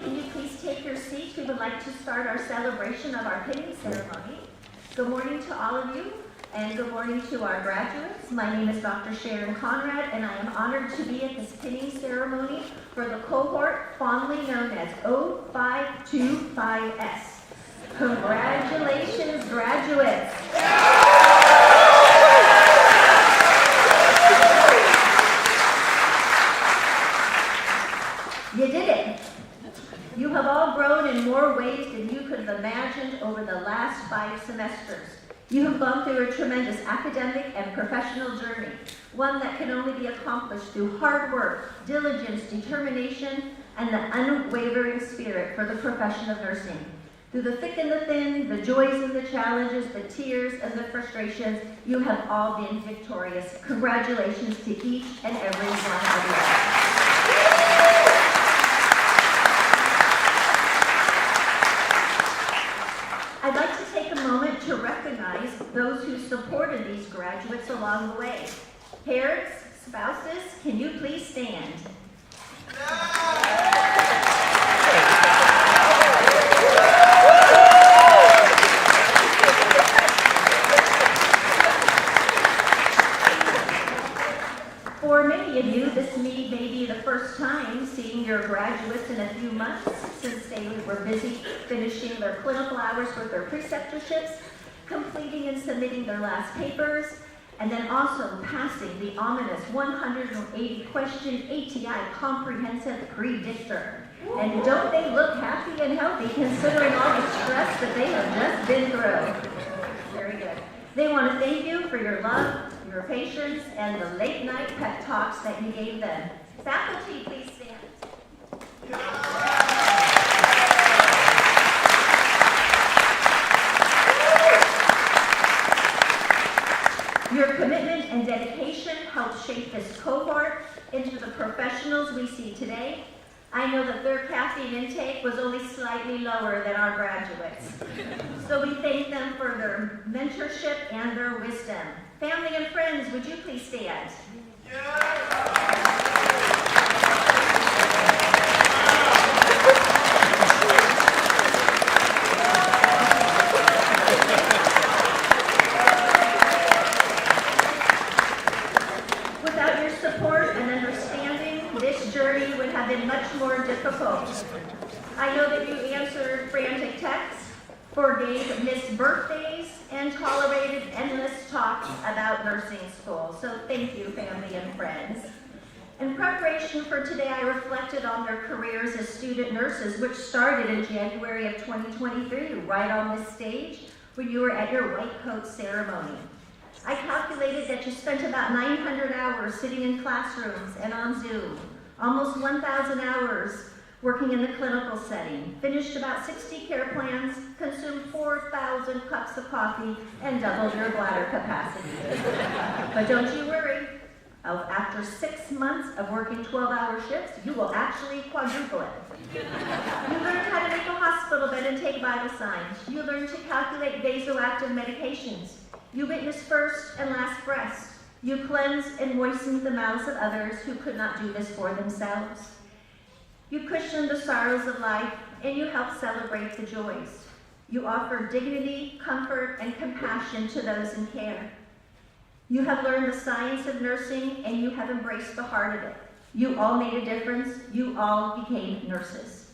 can you please take your seats? We would like to start our celebration of our pinning ceremony. Good morning to all of you, and good morning to our graduates. My name is Dr. Sharon Konrad, and I am honored to be at this pinning ceremony for the cohort fondly known as 0525S. Congratulations, graduates! You did it! You have all grown in more ways than you could have imagined over the last 5 semesters. You have gone through a tremendous academic and professional journey, one that can only be accomplished through hard work, diligence, determination, and the unwavering spirit for the profession of nursing. Through the thick and the thin, the joys and the challenges, the tears and the frustrations, you have all been victorious. Congratulations to each and every one of you. I'd like to take a moment to recognize those who supported these graduates along the way. Parents, spouses, can you please stand? For many of you, this may be the first time seeing your graduates in a few months, since they were busy finishing their clinical hours with their preceptorships, completing and submitting their last papers, and then also passing the ominous 180-question ATI comprehensive predictor. And don't they look happy and healthy considering all the stress that they have just been through? Very good. They want to thank you for your love, your patience, and the late-night pep talks that you gave them. Faculty, please stand. Your commitment and dedication helped shape this cohort into the professionals we see today. I know that their caffeine intake was only slightly lower than our graduates. So we thank them for their mentorship and their wisdom. Family and friends, would you please stand? Without your support and understanding, this journey would have been much more difficult. I know that you answered frantic texts, forgave missed birthdays, and tolerated endless talks about nursing school. So thank you, family and friends. In preparation for today, I reflected on their careers as student nurses, which started in January of 2023, right on this stage, when you were at your white coat ceremony. I calculated that you spent about 900 hours sitting in classrooms and on Zoom, almost 1,000 hours working in the clinical setting, finished about 60 care plans, consumed 4,000 cups of coffee, and doubled your bladder capacity. But don't you worry. After 6 months of working 12-hour shifts, you will actually quadruple it. You learned how to make a hospital bed and take vital signs. You learned to calculate vasoactive medications. You witnessed first and last breaths. You cleansed and moistened the mouths of others who could not do this for themselves. You cushioned the sorrows of life, and you helped celebrate the joys. You offered dignity, comfort, and compassion to those in care. You have learned the science of nursing, and you have embraced the heart of it. You all made a difference. You all became nurses.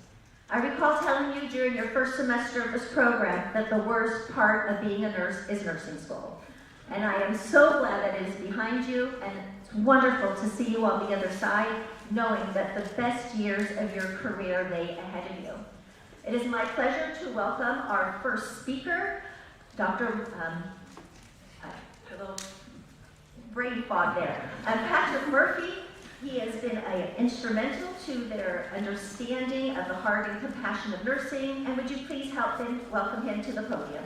I recall telling you during your first semester of this program that the worst part of being a nurse is nursing school. And I am so glad that it is behind you, and it's wonderful to see you on the other side, knowing that the best years of your career lay ahead of you. It is my pleasure to welcome our first speaker, Dr. A little brain fog there. Patrick Murphy. He has been instrumental to their understanding of the heart and compassion of nursing, and would you please help him welcome him to the podium?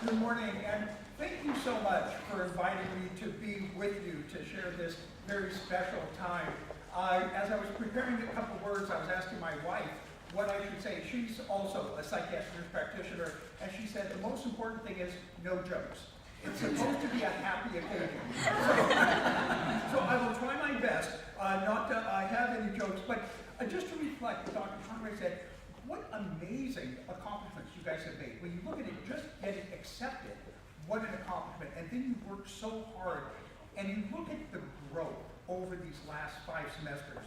Good morning, and thank you so much for inviting me to be with you to share this very special time. As I was preparing a couple words, I was asking my wife what I should say. She's also a psychiatric nurse practitioner, and she said the most important thing is no jokes. It's supposed to be a happy occasion. So I will try my best not to have any jokes, but just to reflect what Dr. Konrad said, what amazing accomplishments you guys have made. When you look at it, just getting accepted, what an accomplishment. And then you work so hard, and you look at the growth over these last 5 semesters,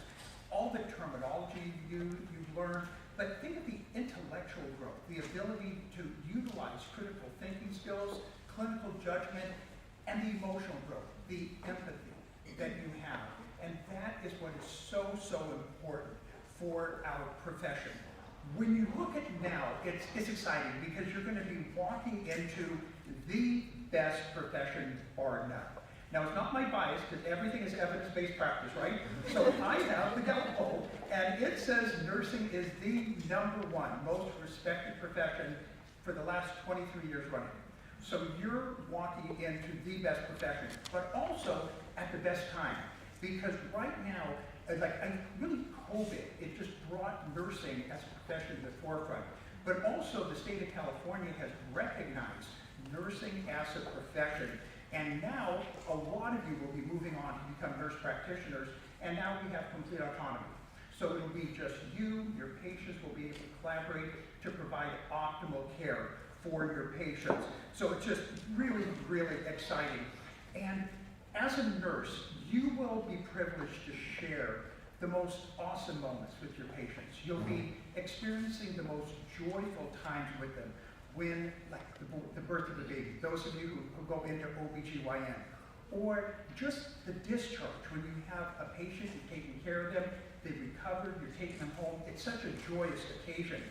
all the terminology you've learned, but think of the intellectual growth, the ability to utilize critical thinking skills, clinical judgment, and the emotional growth, the empathy that you have. And that is what is so, so important for our profession. When you look at now, it's exciting because you're going to be walking into the best profession bar now. Now, it's not my bias, because everything is evidence-based practice, right? So I have the Gallup poll, and it says nursing is the #1 most respected profession for the last 23 years running. So you're walking into the best profession, but also at the best time. Because right now, really COVID, it just brought nursing as a profession to the forefront. But also the state of California has recognized nursing as a profession. And now, a lot of you will be moving on to become nurse practitioners, and now we have complete autonomy. So it'll be just you, your patients will be able to collaborate to provide optimal care for your patients. So it's just really, really exciting. And as a nurse, you will be privileged to share the most awesome moments with your patients. You'll be experiencing the most joyful times with them. When, like the birth of the baby, those of you who go into OBGYN, or just the discharge, when you have a patient, you're taking care of them, they've recovered, you're taking them home. It's such a joyous occasion.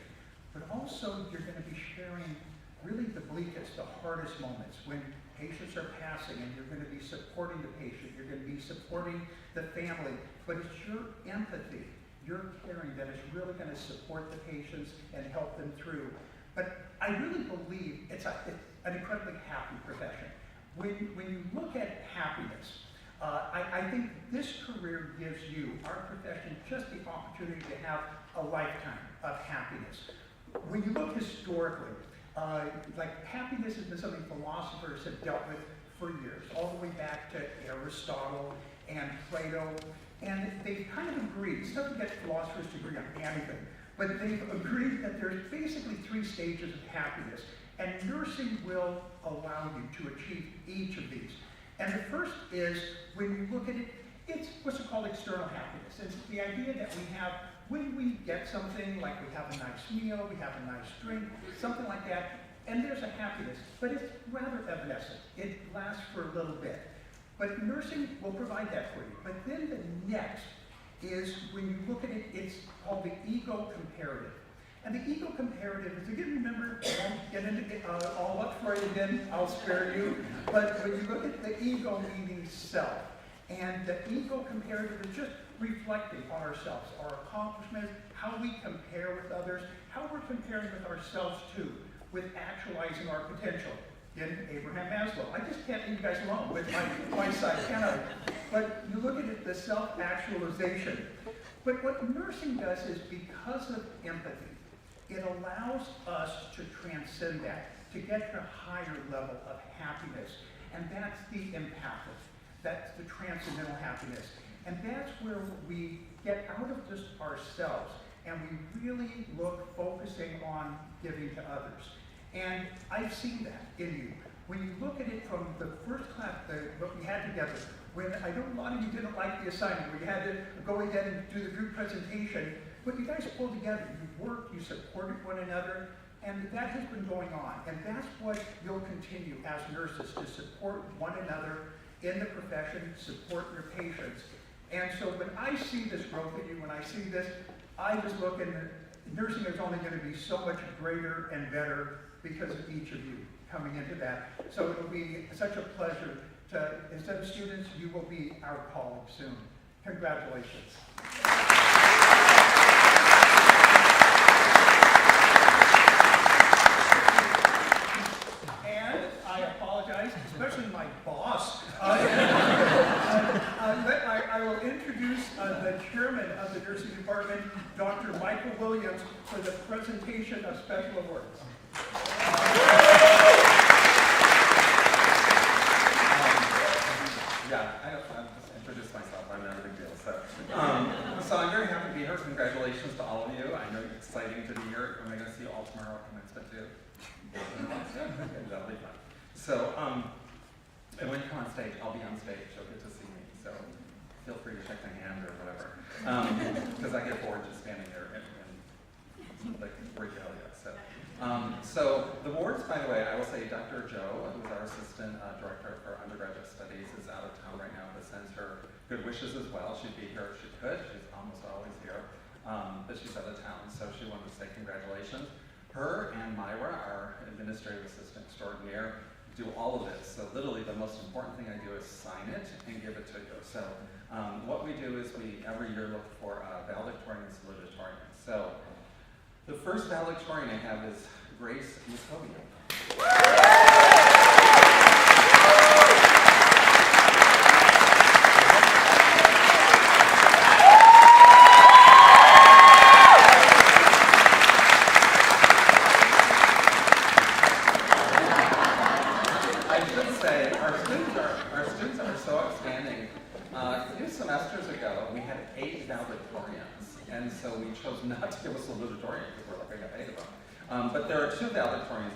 But also, you're going to be sharing really the bleakest, the hardest moments when patients are passing, and you're going to be supporting the patient, you're going to be supporting the family, but it's your empathy, your caring that is really going to support the patients and help them through. But I really believe it's an incredibly happy profession. When you look at happiness, I think this career gives you, our profession, just the opportunity to have a lifetime of happiness. When you look historically, happiness has been something philosophers have dealt with for years, all the way back to Aristotle and Plato, and they've kind of agreed. It's tough to get philosophers to agree on anything, but they've agreed that there's basically 3 stages of happiness, and nursing will allow you to achieve each of these. And the first is, when you look at it, it's what's called external happiness. It's the idea that we have when we get something, like we have a nice meal, we have a nice drink, something like that, and there's a happiness, but it's rather evanescent. It lasts for a little bit. But nursing will provide that for you. But then the next is, when you look at it, it's called the ego comparative. And the ego comparative is, again, remember, I won't get into it all up for you again, I'll spare you. But when you look at the ego meaning self, and the ego comparative is just reflecting on ourselves, our accomplishments, how we compare with others, how we're comparing with ourselves too, with actualizing our potential. In Abraham Maslow. I just can't leave you guys alone with my side, can I? But you look at it, the self-actualization. But what nursing does is, because of empathy, it allows us to transcend that, to get to a higher level of happiness. And that's the empathic. That's the transcendental happiness. And that's where we get out of just ourselves, and we really look focusing on giving to others. And I've seen that in you. When you look at it from the first class, what we had together, when I know a lot of you didn't like the assignment, where you had to go ahead and do the group presentation, but you guys pulled together, you worked, you supported one another, and that has been going on. And that's what you'll continue as nurses, to support one another in the profession, support your patients. And so when I see this growth in you, when I see this, I just look, and nursing is only going to be so much greater and better because of each of you coming into that. So it'll be such a pleasure to, instead of students, you will be our colleagues soon. Congratulations. And I apologize, especially my boss. I will introduce the chairman of the nursing department, Dr. Michael Williams, for the presentation of special awards. Yeah, I'll just introduce myself. I'm not a big deal. So I'm very happy to be here. Congratulations to all of you. I know it's exciting to be here. Am I going to see you all tomorrow at commencement too? That'll be fun. So, and when you come on stage, I'll be on stage. You'll get to see me. So feel free to shake my hand or whatever. Because I get bored just standing there and like regalia. So the wards, by the way, I will say Dr. Joe, who's our assistant director for undergraduate studies, is out of town right now, but sends her good wishes as well. She'd be here if she could. She's almost always here, but she's out of town, so she wanted to say congratulations. Her and Myra, our administrative assistant extraordinaire, do all of this. So literally the most important thing I do is sign it and give it to you. So what we do is we every year look for valedictorian and salutatorian. So the first valedictorian I have is Grace Muscovia. I should say our students are so outstanding. A few semesters ago, we had 8 valedictorians, and so we chose not to give a salutatorian because we're like, I got 8 of them. But there are 2 valedictorians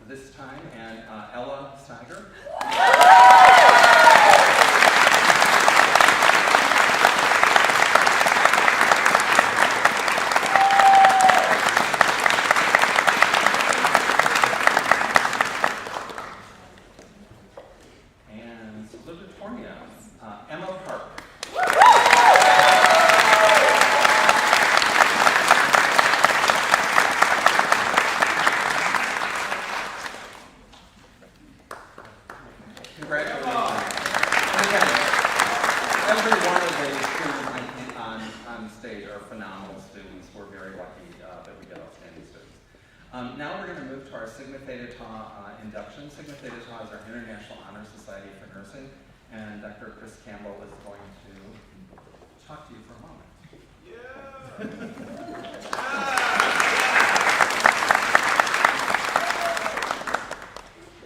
this time, and Ella Steiger. And salutatorian, Emma Park. Now we're going to move to our Sigma Theta Tau induction. Sigma Theta Tau is our International Honor Society for Nursing, and Dr. Chris Campbell is going to talk to you for a moment.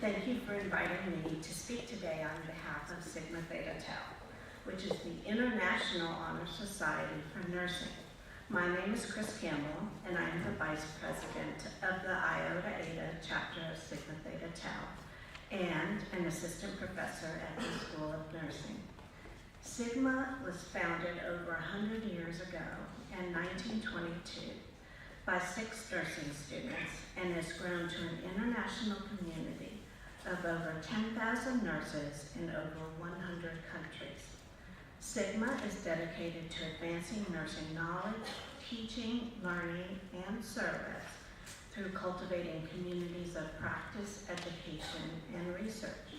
Thank you for inviting me to speak today on behalf of Sigma Theta Tau, which is the International Honor Society for Nursing. My name is Chris Campbell, and I am the Vice President of the Iota Eta chapter of Sigma Theta Tau, and an Assistant Professor at the School of Nursing. Sigma was founded over 100 years ago in 1922 by 6 nursing students and has grown to an international community of over 10,000 nurses in over 100 countries. Sigma is dedicated to advancing nursing knowledge, teaching, learning, and service through cultivating communities of practice, education, and research.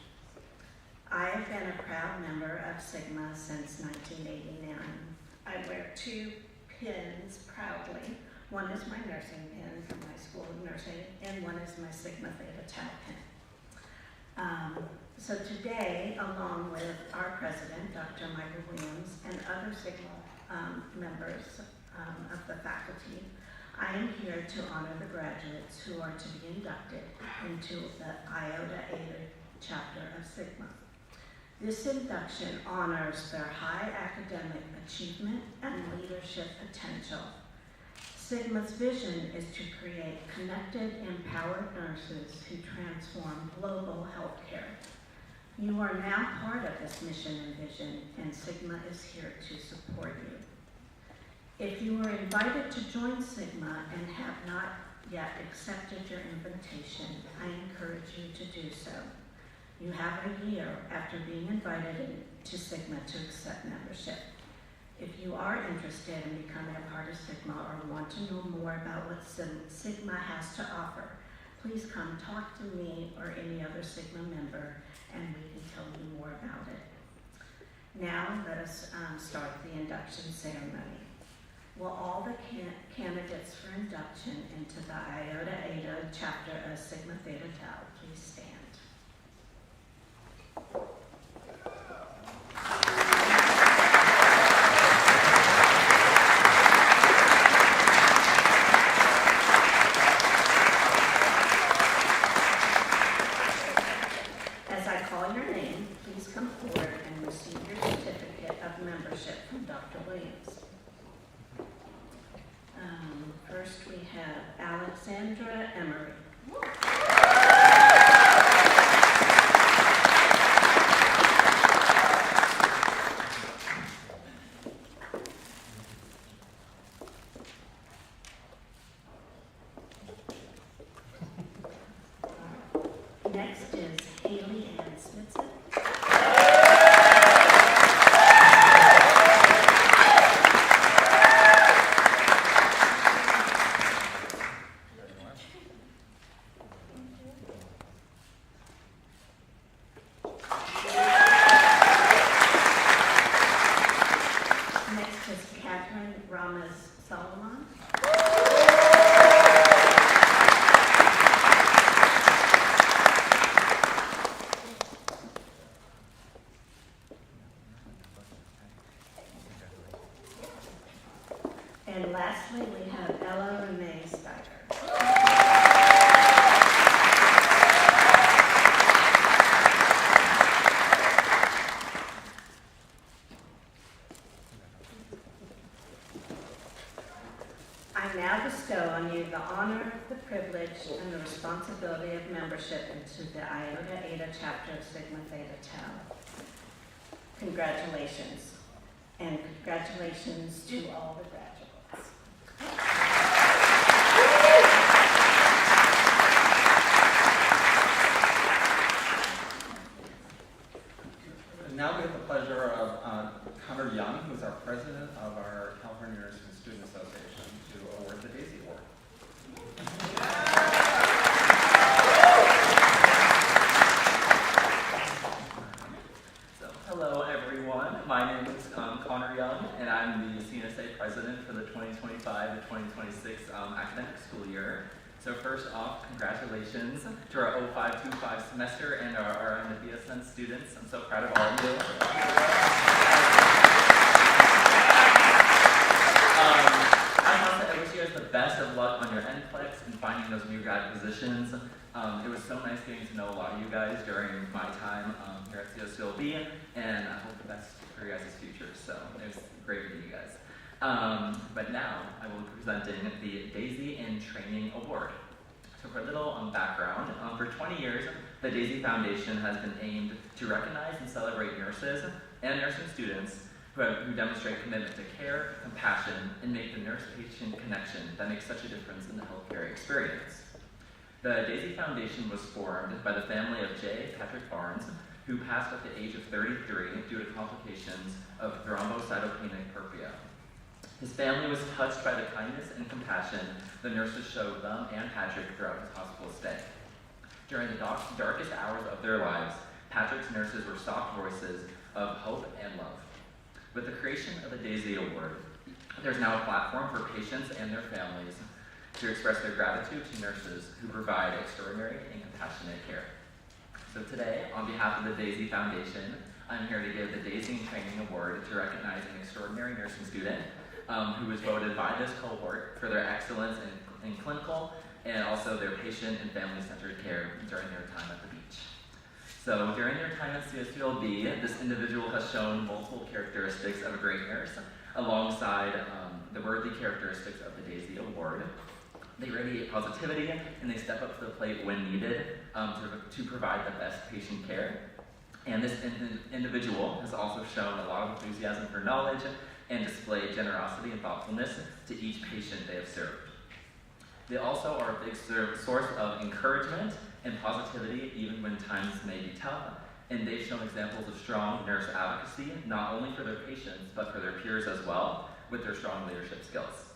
I have been a proud member of Sigma since 1989. I wear 2 pins proudly. One is my nursing pin from my School of Nursing, and one is my Sigma Theta Tau pin. So today, along with our president, Dr. Michael Williams, and other Sigma members of the faculty, I am here to honor the graduates who are to be inducted into the Iota Eta chapter of Sigma. This induction honors their high academic achievement and leadership potential. Sigma's vision is to create connected, empowered nurses who transform global healthcare. You are now part of this mission and vision, and Sigma is here to support you. If you were invited to join Sigma and have not yet accepted your invitation, I encourage you to do so. You have a year after being invited to Sigma to accept membership. If you are interested in becoming a part of Sigma or want to know more about what Sigma has to offer, please come talk to me or any other Sigma member, and we can tell you more about it. Now let us start the induction ceremony. Will all the candidates for induction into the Iota Eta chapter of Sigma Theta Tau please stand. As I call your name, please come forward have Alexandra Emery. Next is Haley Ann Smithson. Next is Catherine Ramos Solomon. And lastly, we have Ella Renee Steiger. I now bestow on you the honor, the privilege, and the responsibility of membership into the Iota Eta chapter of Sigma Theta Tau. Congratulations, and congratulations to all the graduates. And now we have the pleasure of Connor Young, who is our president of our California Nursing Student Association, to award the Daisy Award. So, hello everyone. My name is Connor Young, and I'm the CNSA president for the 2025 to 2026 academic school year. So first off, congratulations to our 0525 semester and our and the BSN students. I'm so proud of all of you. I want to wish you guys the best of luck on your NCLEX and finding those new grad positions. It was so nice getting to know a lot of you guys during my time here at CSULB, and I hope the best for your guys' future. So it was great meeting you guys. But now I will be presenting the Daisy in Training Award. So for a little background, for 20 years, the Daisy Foundation has been aimed to recognize and celebrate nurses and nursing students who demonstrate commitment to care, compassion, and make the nurse-patient connection that makes such a difference in the healthcare experience. The Daisy Foundation was formed by the family of J. Patrick Barnes, who passed at the age of 33 due to complications of thrombocytopenic purpura. His family was touched by the kindness and compassion the nurses showed them and Patrick throughout his hospital stay. During the darkest hours of their lives, Patrick's nurses were soft voices of hope and love. With the creation of the Daisy Award, there's now a platform for patients and their families to express their gratitude to nurses who provide extraordinary and compassionate care. So today, on behalf of the Daisy Foundation, I'm here to give the Daisy in Training Award to recognize an extraordinary nursing student who was voted by this cohort for their excellence in clinical and also their patient and family-centered care during their time at the beach. So during their time at CSULB, this individual has shown multiple characteristics of a great nurse alongside the worthy characteristics of the Daisy Award. They radiate positivity and they step up to the plate when needed to provide the best patient care. And this individual has also shown a lot of enthusiasm for knowledge and displayed generosity and thoughtfulness to each patient they have served. They also are a big source of encouragement and positivity even when times may be tough, and they've shown examples of strong nurse advocacy, not only for their patients, but for their peers as well, with their strong leadership skills.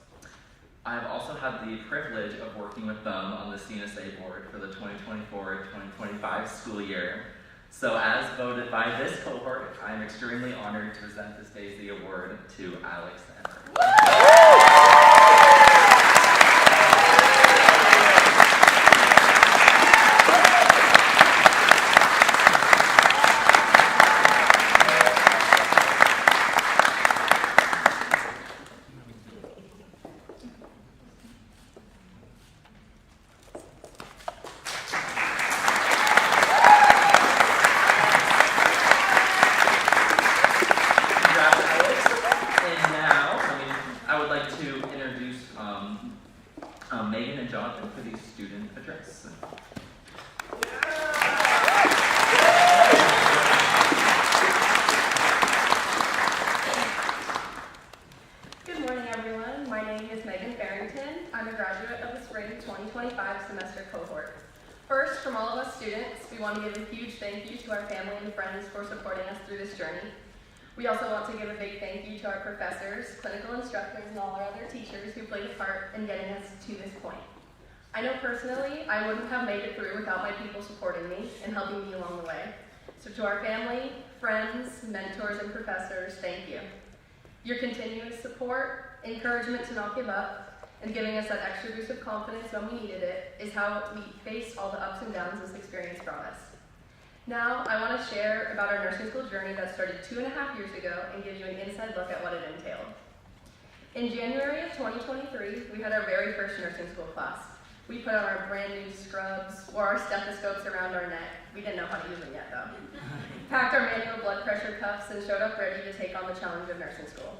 I have also had the privilege of working with them on the CNSA board for the 2024-2025 school year. So as voted by this cohort, I am extremely honored to present this Daisy Award to Alex and Megan and Jonathan for the student address. Good morning, everyone. My name is Megan Barrington. I'm a graduate of the spring 2025 semester cohort. First, from all of us students, we want to give a huge thank you to our family and friends for supporting us through this journey. We also want to give a big thank you to our professors, clinical instructors, and all our other teachers who played a part in getting us to this point. I know personally, I wouldn't have made it through without my people supporting me and helping me along the way. So to our family, friends, mentors, and professors, thank you. Your continuous support, encouragement to not give up, and giving us that extra boost of confidence when we needed it is how we faced all the ups and downs this experience brought us. Now, I want to share about our nursing school journey that started 2.5 years ago and give you an inside look at what it entailed. In January of 2023, we had our very first nursing school class. We put on our brand new scrubs, wore our stethoscopes around our neck. We didn't know how to use them yet, though. Packed our manual blood pressure cuffs and showed up ready to take on the challenge of nursing school.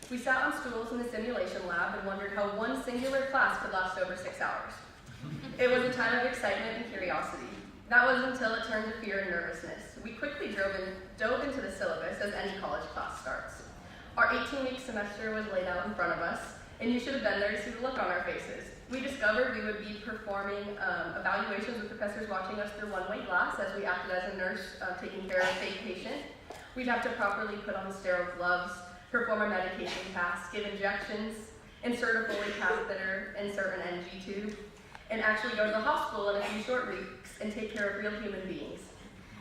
We sat on stools in the simulation lab and wondered how one singular class could last over 6 hours. It was a time of excitement and curiosity. That was until it turned to fear and nervousness. We quickly dove into the syllabus as any college class starts. Our 18-week semester was laid out in front of us, and you should have been there to see the look on our faces. We discovered we would be performing evaluations with professors watching us through one-way glass as we acted as a nurse taking care of a fake patient. We'd have to properly put on sterile gloves, perform a medication task, give injections, insert a Foley catheter, insert an NG tube, and actually go to the hospital in a few short weeks and take care of real human beings.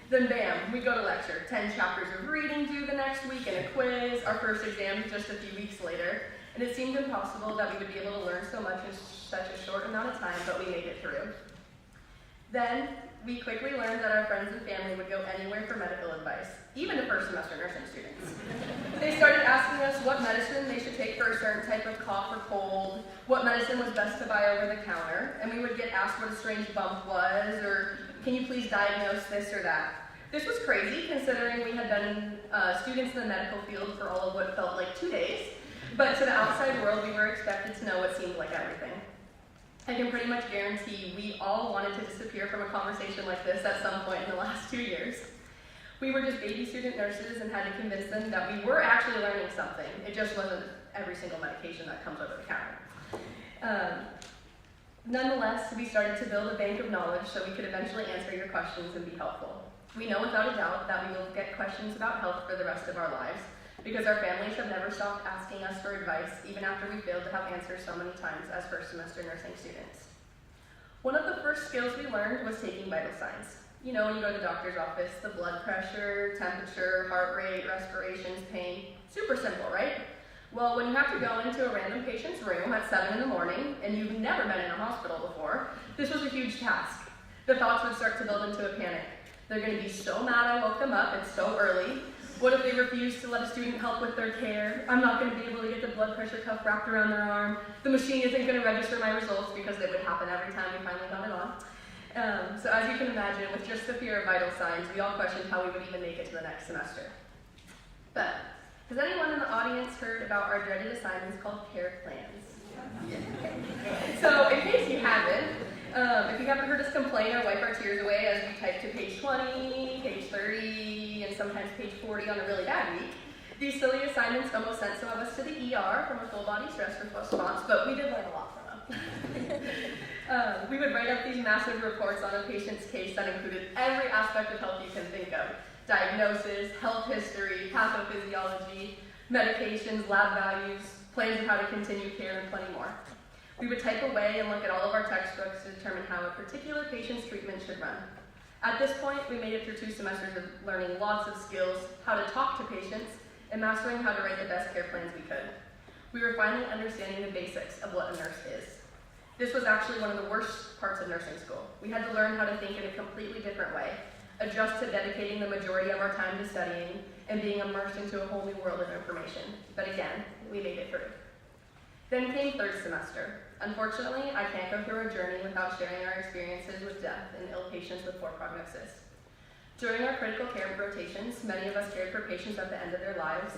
Then bam, we go to lecture. 10 chapters of reading due the next week and a quiz, our first exam just a few weeks later, and it seemed impossible that we would be able to learn so much in such a short amount of time, but we made it through. Then, we quickly learned that our friends and family would go anywhere for medical advice, even to first semester nursing students. They started asking us what medicine they should take for a certain type of cough or cold, what medicine was best to buy over the counter, and we would get asked what a strange bump was, or can you please diagnose this or that. This was crazy considering we had been students in the medical field for all of what felt like 2 days, but to the outside world we were expected to know what seemed like everything. I can pretty much guarantee we all wanted to disappear from a conversation like this at some point in the last 2 years. We were just baby student nurses and had to convince them that we were actually learning something. It just wasn't every single medication that comes over the counter. Nonetheless, we started to build a bank of knowledge so we could eventually answer your questions and be helpful. We know without a doubt that we will get questions about health for the rest of our lives because our families have never stopped asking us for advice even after we failed to have answers so many times as first semester nursing students. One of the first skills we learned was taking vital signs. You know, when you go to the doctor's office, the blood pressure, temperature, heart rate, respirations, pain. Super simple, right? Well, when you have to go into a random patient's room at 7 in the morning and you've never been in a hospital before, this was a huge task. The thoughts would start to build into a panic. They're going to be so mad I woke them up, it's so early. What if they refuse to let a student help with their care? I'm not going to be able to get the blood pressure cuff wrapped around their arm. The machine isn't going to register my results because they would happen every time we finally got it on. So as you can imagine, with just the fear of vital signs, we all questioned how we would even make it to the next semester. But has anyone in the audience heard about our dreaded assignments called care plans? Yeah. So in case you haven't, if you haven't heard us complain or wipe our tears away as we type to page 20, page 30, and sometimes page 40 on a really bad week, these silly assignments almost sent some of us to the ER from a full body stress response, but we did learn a lot from them. We would write up these massive reports on a patient's case that included every aspect of health you can think of. Diagnosis, health history, pathophysiology, medications, lab values, plans of how to continue care, and plenty more. We would type away and look at all of our textbooks to determine how a particular patient's treatment should run. At this point, we made it through 2 semesters of learning lots of skills, how to talk to patients, and mastering how to write the best care plans we could. We were finally understanding the basics of what a nurse is. This was actually one of the worst parts of nursing school. We had to learn how to think in a completely different way, adjust to dedicating the majority of our time to studying, and being immersed into a whole new world of information. But again, we made it through. Then came 3rd semester. Unfortunately, I can't go through our journey without sharing our experiences with death in ill patients with poor prognosis. During our critical care rotations, many of us cared for patients at the end of their lives.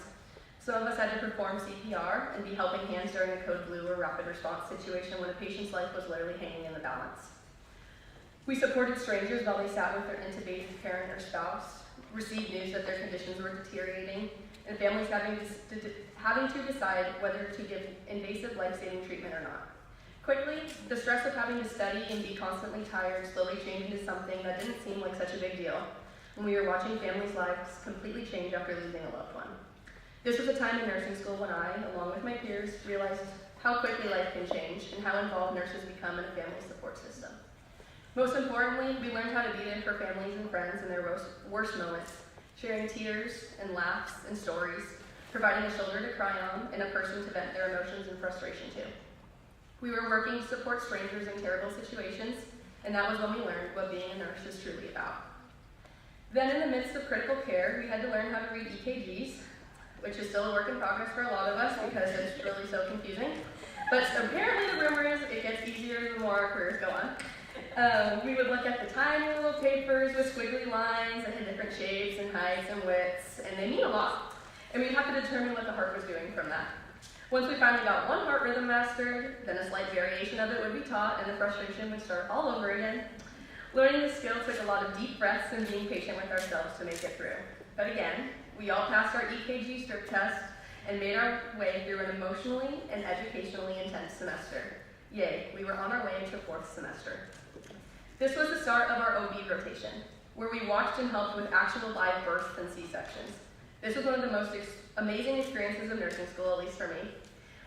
Some of us had to perform CPR and be helping hands during a code blue or rapid response situation when a patient's life was literally hanging in the balance. We supported strangers while they sat with their intubated parent or spouse, received news that their conditions were deteriorating, and families having to decide whether to give invasive life-saving treatment or not. Quickly, the stress of having to study and be constantly tired slowly changed into something that didn't seem like such a big deal when we were watching families' lives completely change after losing a loved one. This was a time in nursing school when I, along with my peers, realized how quickly life can change and how involved nurses become in a family support system. Most importantly, we learned how to be there for families and friends in their worst moments, sharing tears and laughs and stories, providing a shoulder to cry on and a person to vent their emotions and frustration to. We were working to support strangers in terrible situations, and that was when we learned what being a nurse is truly about. Then in the midst of critical care, we had to learn how to read EKGs, which is still a work in progress for a lot of us because it's really so confusing. But apparently the rumor is it gets easier the more our careers go on. We would look at the tiny little papers with squiggly lines that had different shapes and heights and widths, and they mean a lot. And we'd have to determine what the heart was doing from that. Once we finally got one heart rhythm mastered, then a slight variation of it would be taught, and the frustration would start all over again. Learning this skill took a lot of deep breaths and being patient with ourselves to make it through. But again, we all passed our EKG strip test and made our way through an emotionally and educationally intense semester. Yay, we were on our way into 4th semester. This was the start of our OB rotation, where we watched and helped with actual live births and C-sections. This was one of the most amazing experiences of nursing school, at least for me.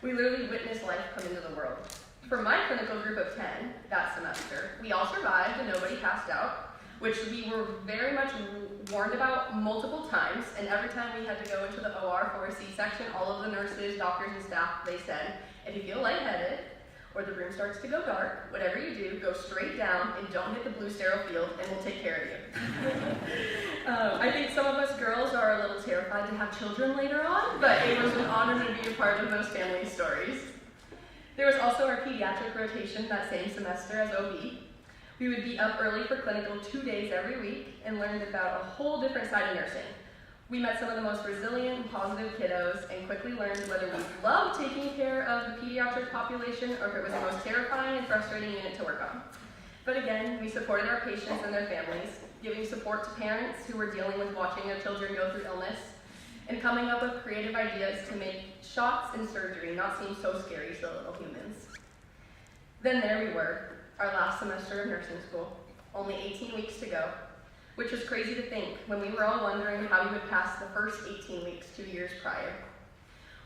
We literally witnessed life come into the world. For my clinical group of 10 that semester, we all survived and nobody passed out, which we were very much warned about multiple times, and every time we had to go into the OR for a C-section, all of the nurses, doctors, and staff, they said, if you feel lightheaded, or the room starts to go dark, whatever you do, go straight down and don't hit the blue sterile field, and we'll take care of you. I think some of us girls are a little terrified to have children later on, but it was an honor to be a part of those family stories. There was also our pediatric rotation that same semester as OB. We would be up early for clinical 2 days every week and learned about a whole different side of nursing. We met some of the most resilient and positive kiddos and quickly learned whether we loved taking care of the pediatric population or if it was the most terrifying and frustrating unit to work on. But again, we supported our patients and their families, giving support to parents who were dealing with watching their children go through illness, and coming up with creative ideas to make shots and surgery not seem so scary to the little humans. Then there we were, our last semester of nursing school, only 18 weeks to go, which was crazy to think when we were all wondering how we would pass the first 18 weeks 2 years prior.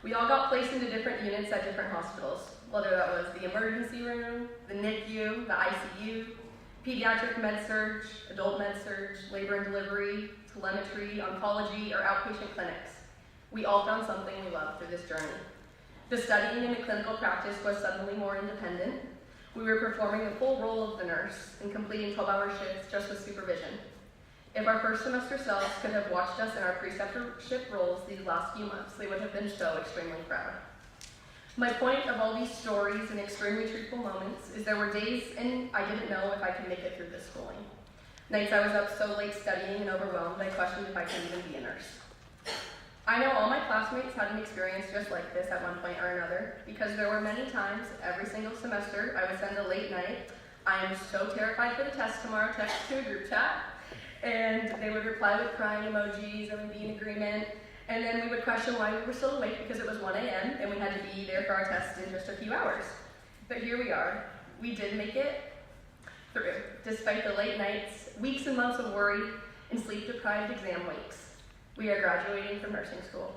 We all got placed into different units at different hospitals, whether that was the emergency room, the NICU, the ICU, pediatric med-surg, adult med-surg, labor and delivery, telemetry, oncology, or outpatient clinics. We all found something we loved through this journey. The studying and the clinical practice was suddenly more independent. We were performing the full role of the nurse and completing 12-hour shifts just with supervision. If our first semester selves could have watched us in our preceptorship roles these last few months, they would have been so extremely proud. My point of all these stories and extremely truthful moments is there were days and I didn't know if I could make it through this schooling. Nights I was up so late studying and overwhelmed I questioned if I could even be a nurse. I know all my classmates had an experience just like this at one point or another, because there were many times every single semester I would send a late night, I am so terrified for the test tomorrow text to a group chat, and they would reply with crying emojis and we'd be in agreement, and then we would question why we were still awake because it was 1 a.m. and we had to be there for our test in just a few hours. But here we are. We did make it through, despite the late nights, weeks and months of worry, and sleep-deprived exam weeks. We are graduating from nursing school.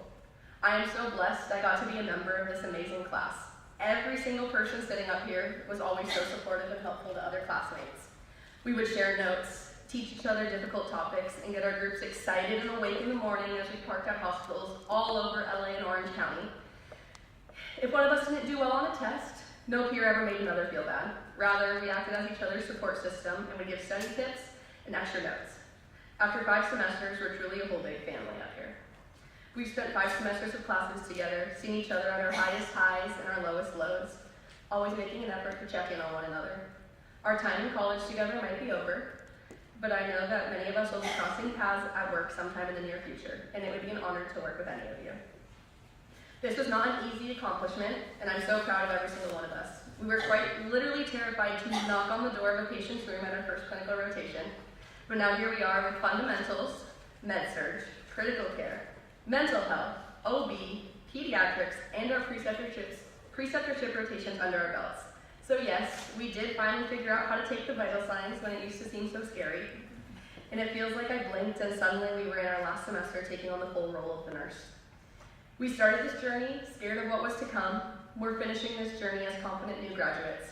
I am so blessed I got to be a member of this amazing class. Every single person sitting up here was always so supportive and helpful to other classmates. We would share notes, teach each other difficult topics, and get our groups excited and awake in the morning as we parked at hospitals all over LA and Orange County. If one of us didn't do well on a test, no peer ever made another feel bad. Rather, we acted as each other's support system and would give study tips and extra notes. After 5 semesters, we're truly a whole big family out here. We've spent 5 semesters of classes together, seeing each other at our highest highs and our lowest lows, always making an effort to check in on one another. Our time in college together might be over, but I know that many of us will be crossing paths at work sometime in the near future, and it would be an honor to work with any of you. This was not an easy accomplishment, and I'm so proud of every single one of us. We were quite literally terrified to knock on the door of a patient's room at our first clinical rotation. But now here we are with fundamentals, med-surg, critical care, mental health, OB, pediatrics, and our preceptorship rotations under our belts. So yes, we did finally figure out how to take the vital signs when it used to seem so scary. And it feels like I blinked and suddenly we were in our last semester taking on the full role of the nurse. We started this journey scared of what was to come. We're finishing this journey as confident new graduates,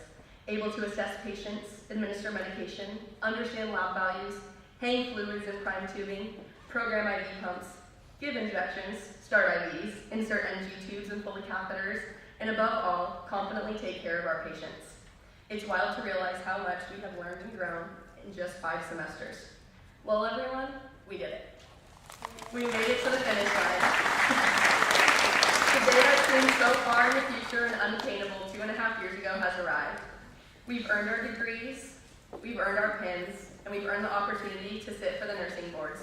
able to assess patients, administer medication, understand lab values, hang fluids in prime tubing, program IV pumps, give injections, start IVs, insert NG tubes and Foley catheters, and above all, confidently take care of our patients. It's wild to realize how much we have learned and grown in just 5 semesters. Well, everyone, we did it. We made it to the finish line. The day that seemed so far in the future and unattainable 2.5 years ago has arrived. We've earned our degrees, we've earned our pins, and we've earned the opportunity to sit for the nursing boards.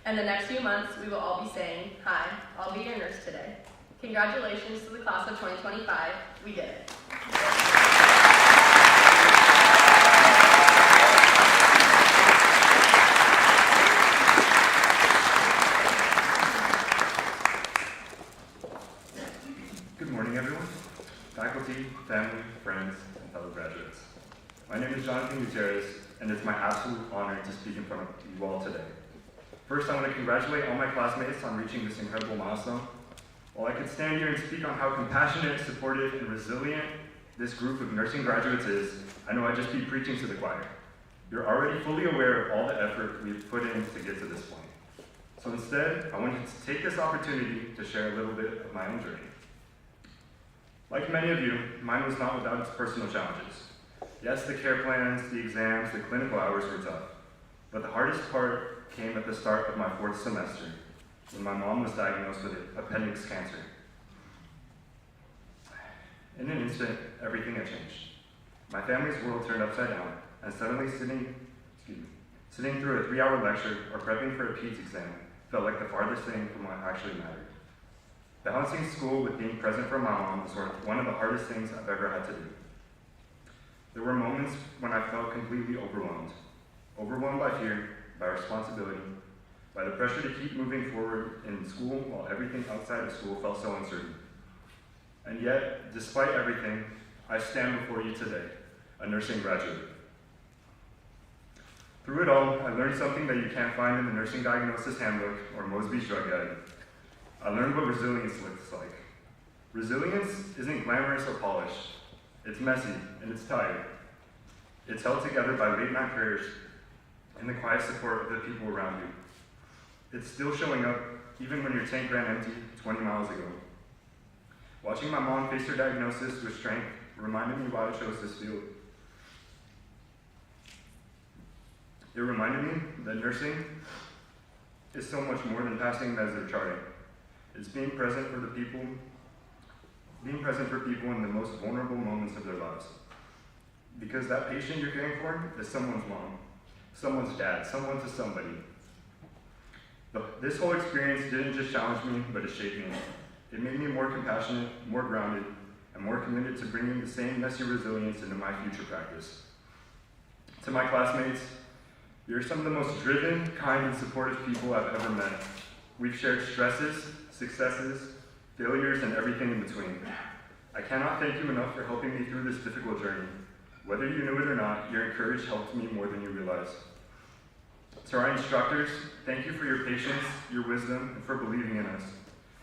And the next few months, we will all be saying, "Hi, I'll be your nurse today." Congratulations to the class of 2025. We did it. Good morning, everyone. Faculty, family, friends, and fellow graduates. My name is Jonathan Gutierrez, and it's my absolute honor to speak in front of you all today. First, I want to congratulate all my classmates on reaching this incredible milestone. While I could stand here and speak on how compassionate, supportive, and resilient this group of nursing graduates is, I know I'd just be preaching to the choir. You're already fully aware of all the effort we've put in to get to this point. So instead, I wanted to take this opportunity to share a little bit of my own journey. Like many of you, mine was not without its personal challenges. Yes, the care plans, the exams, the clinical hours were tough. But the hardest part came at the start of my 4th semester, when my mom was diagnosed with appendix cancer. In an instant, everything had changed. My family's world turned upside down, and suddenly sitting through a 3-hour lecture or prepping for a PEDS exam felt like the farthest thing from what actually mattered. Balancing school with being present for my mom was one of the hardest things I've ever had to do. There were moments when I felt completely overwhelmed. Overwhelmed by fear, by responsibility, by the pressure to keep moving forward in school while everything outside of school felt so uncertain. And yet, despite everything, I stand before you today, a nursing graduate. Through it all, I learned something that you can't find in the Nursing Diagnosis Handbook or Mosby's Drug Guide. I learned what resilience looks like. Resilience isn't glamorous or polished. It's messy and it's tired. It's held together by late night prayers and the quiet support of the people around you. It's still showing up even when your tank ran empty 20 miles ago. Watching my mom face her diagnosis with strength reminded me why I chose this field. It reminded me that nursing is so much more than passing meds or charting. It's being present for people in the most vulnerable moments of their lives. Because that patient you're caring for is someone's mom, someone's dad, someone to somebody. This whole experience didn't just challenge me, but it shaped me. It made me more compassionate, more grounded, and more committed to bringing the same messy resilience into my future practice. To my classmates, you're some of the most driven, kind, and supportive people I've ever met. We've shared stresses, successes, failures, and everything in between. I cannot thank you enough for helping me through this difficult journey. Whether you knew it or not, your encouragement helped me more than you realize. To our instructors, thank you for your patience, your wisdom, and for believing in us,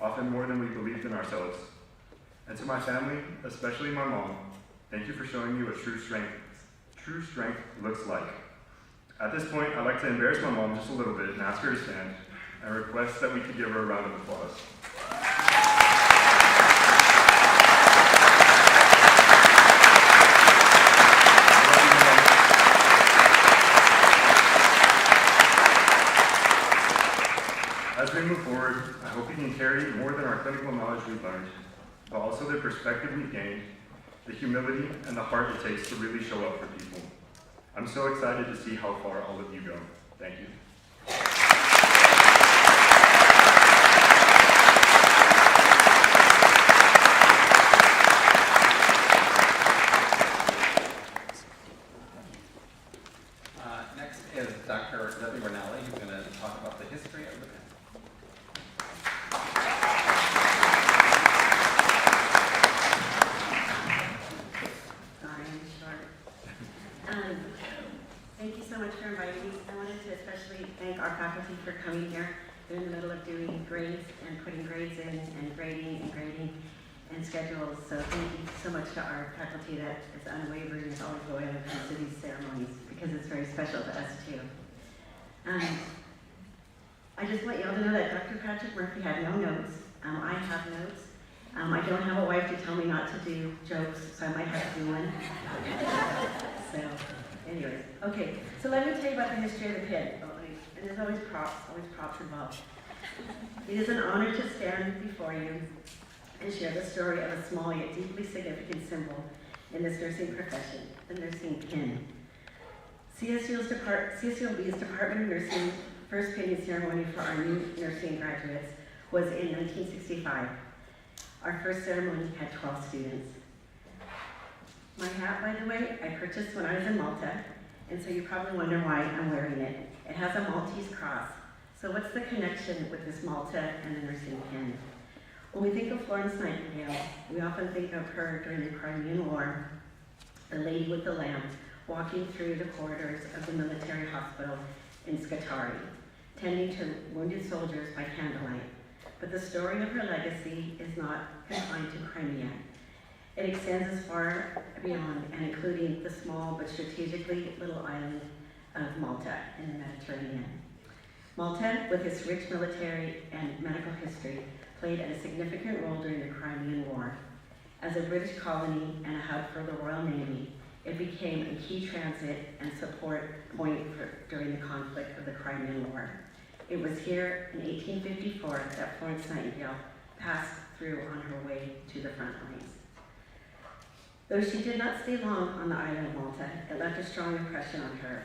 often more than we believed in ourselves. And to my family, especially my mom, thank you for showing me what true strength looks like. At this point, I'd like to embarrass my mom just a little bit and ask her to stand, and request that we could give her a round of applause. As we move forward, I hope we can carry more than our clinical knowledge we've learned, but also the perspective we've gained, the humility and the heart it takes to really show up for people. I'm so excited to see how far all of you go. Thank you. Thank you so much for inviting me. I wanted to especially thank our faculty for coming here. They're in the middle of doing grades and putting grades in and grading and schedules. So thank you so much to our faculty that is unwavering and is always loyal when it comes to these ceremonies, because it's very special to us too. I just want you all to know that Dr. Patrick Murphy had no notes. I have notes. I don't have a wife to tell me not to do jokes, so I might have to do one. So, anyways, okay. So let me tell you about the history of the pin. And there's always props involved. It is an honor to stand before you and share the story of a small yet deeply significant symbol in this nursing profession, the nursing pin. CSULB's Department of Nursing first pinning ceremony for our new nursing graduates was in 1965. Our first ceremony had 12 students. My hat, by the way, I purchased when I was in Malta, and so you probably wonder why I'm wearing it. It has a Maltese cross. So what's the connection with this Malta and the nursing pin? When we think of Florence Nightingale, we often think of her during the Crimean War, the lady with the lamp, walking through the corridors of the military hospital in Scutari, tending to wounded soldiers by candlelight. But the story of her legacy is not confined to Crimea. It extends as far beyond and including the small but strategically little island of Malta in the Mediterranean. Malta, with its rich military and medical history, played a significant role during the Crimean War. As a British colony and a hub for the Royal Navy, it became a key transit and support point during the conflict of the Crimean War. It was here in 1854 that Florence Nightingale passed through on her way to the front lines. Though she did not stay long on the island of Malta, it left a strong impression on her,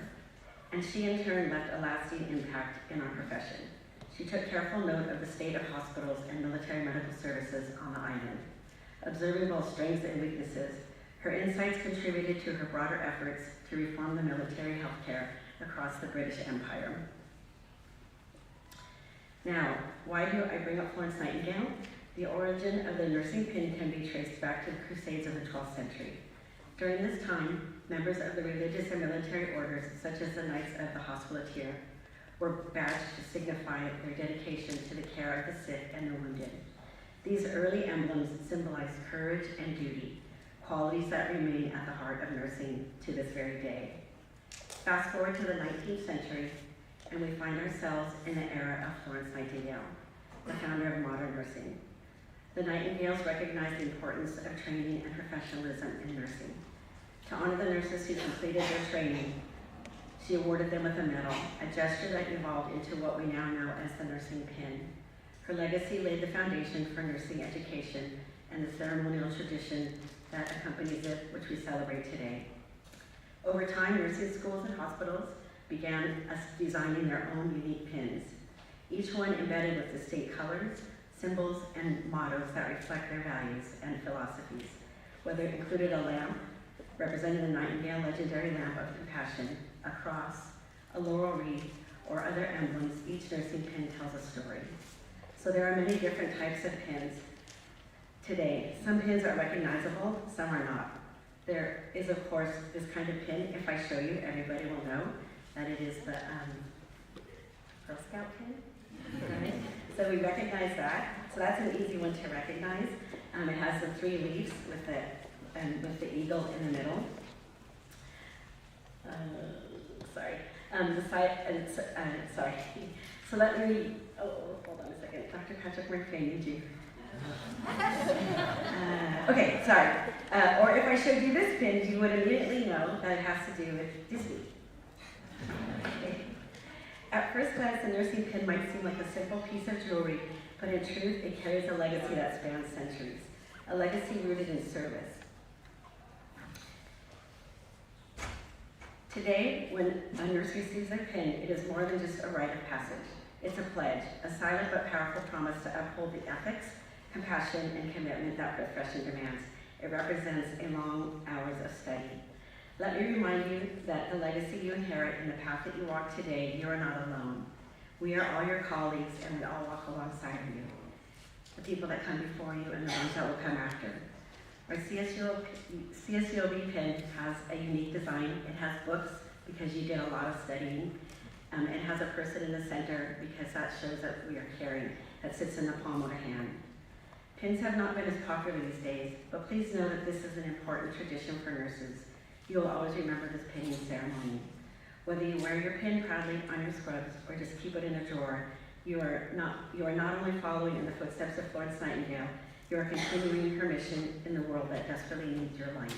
and she in turn left a lasting impact in our profession. She took careful note of the state of hospitals and military medical services on the island. Observing both strengths and weaknesses, her insights contributed to her broader efforts to reform the military healthcare across the British Empire. Now, why do I bring up Florence Nightingale? The origin of the nursing pin can be traced back to the Crusades of the 12th century. During this time, members of the religious and military orders, such as the Knights of the Hospitalier, were badged to signify their dedication to the care of the sick and the wounded. These early emblems symbolize courage and duty, qualities that remain at the heart of nursing to this very day. Fast forward to the 19th century, and we find ourselves in the era of Florence Nightingale, the founder of modern nursing. The Nightingales recognized the importance of training and professionalism in nursing. To honor the nurses who completed their training, she awarded them with a medal, a gesture that evolved into what we now know as the nursing pin. Her legacy laid the foundation for nursing education and the ceremonial tradition that accompanies it, which we celebrate today. Over time, nursing schools and hospitals began designing their own unique pins, each one embedded with distinct colors, symbols, and mottos that reflect their values and philosophies. Whether it included a lamp, representing the Nightingale legendary lamp of compassion, a cross, a laurel wreath, or other emblems, each nursing pin tells a story. So there are many different types of pins today. Some pins are recognizable, some are not. There is, of course, this kind of pin. If I show you, everybody will know that it is the Girl Scout pin. Right? So we recognize that. So that's an easy one to recognize. It has the 3 leaves with the eagle in the middle. Sorry. So let me, hold on a second. Dr. Patrick Murphy, I need you. Okay, sorry. Or if I showed you this pin, you would immediately know that it has to do with Disney. Okay. At first glance, the nursing pin might seem like a simple piece of jewelry, but in truth, it carries a legacy that spans centuries, a legacy rooted in service. Today, when a nurse receives their pin, it is more than just a rite of passage. It's a pledge, a silent but powerful promise to uphold the ethics, compassion, and commitment that profession demands. It represents a long hours of study. Let me remind you that the legacy you inherit and the path that you walk today, you are not alone. We are all your colleagues, and we all walk alongside of you. The people that come before you and the ones that will come after. Our CSULB pin has a unique design. It has books because you did a lot of studying. It has a person in the center because that shows that we are caring, that sits in the palm of a hand. Pins have not been as popular these days, but please know that this is an important tradition for nurses. You will always remember this pinning ceremony. Whether you wear your pin proudly on your scrubs or just keep it in a drawer, you are not only following in the footsteps of Florence Nightingale, you are continuing her mission in the world that desperately needs your light.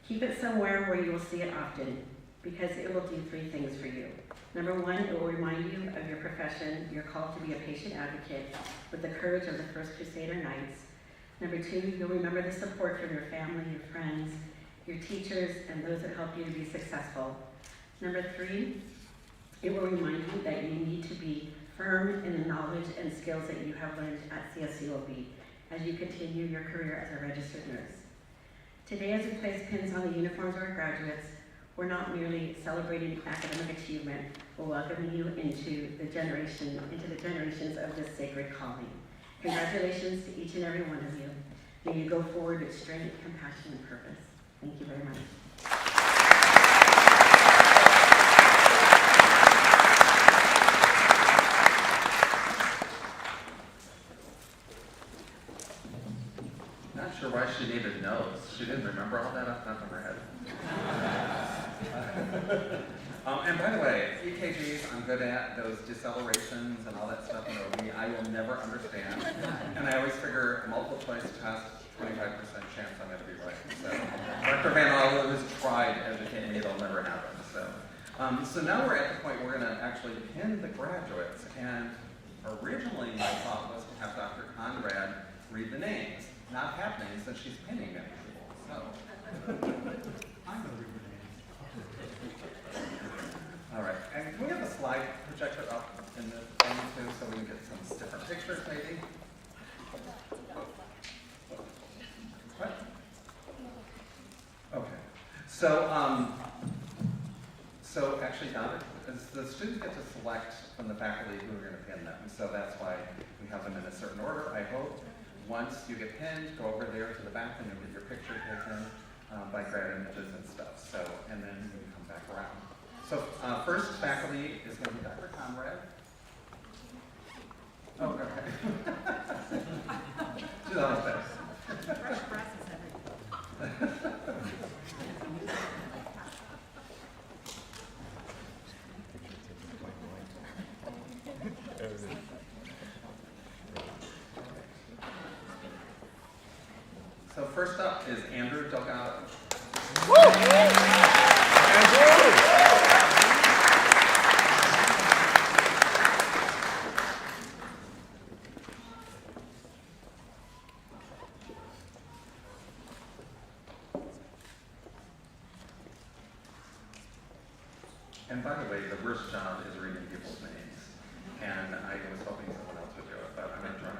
Keep it somewhere where you will see it often, because it will do 3 things for you. Number 1, it will remind you of your profession, your call to be a patient advocate with the courage of the First Crusader Knights. Number 2, you'll remember the support from your family, your friends, your teachers, and those that help you to be successful. Number 3, it will remind you that you need to be firm in the knowledge and skills that you have learned at CSULB as you continue your career as a registered nurse. Today, as we place pins on the uniforms of our graduates, we're not merely celebrating academic achievement, we're welcoming you into the generations of this sacred calling. Congratulations to each and every one of you. May you go forward with strength, compassion, and purpose. Thank you very much. Not sure why she needed notes. She didn't remember all that off the top of her head. And by the way, EKGs, I'm good at those decelerations and all that stuff in OB. I will never understand. And I always figure multiple choice test, 25% chance I'm going to be right. So Dr. Rannalli has tried educating me, it'll never happen. So now we're at the point we're going to actually pin the graduates. And originally my thought was to have Dr. Konrad read the names. Not happening since she's pinning many people. So I'm going to read your name. all right, and can we have the slide projector up in the thing too, so we can get some different pictures maybe? What? Okay. So actually, Donna, the students get to select from the faculty who are going to pin them. So that's why we have them in a certain order. I hope once you get pinned, go over there to the back and you'll get your picture taken by grad images and stuff. So, and then we can come back around. So first faculty is going to be Dr. Konrad. Oh, okay. She's on his best. So first up is Andrew Delgado. And by the way, the worst job is reading people's names. And I was hoping someone else would do it, but I'm going to try.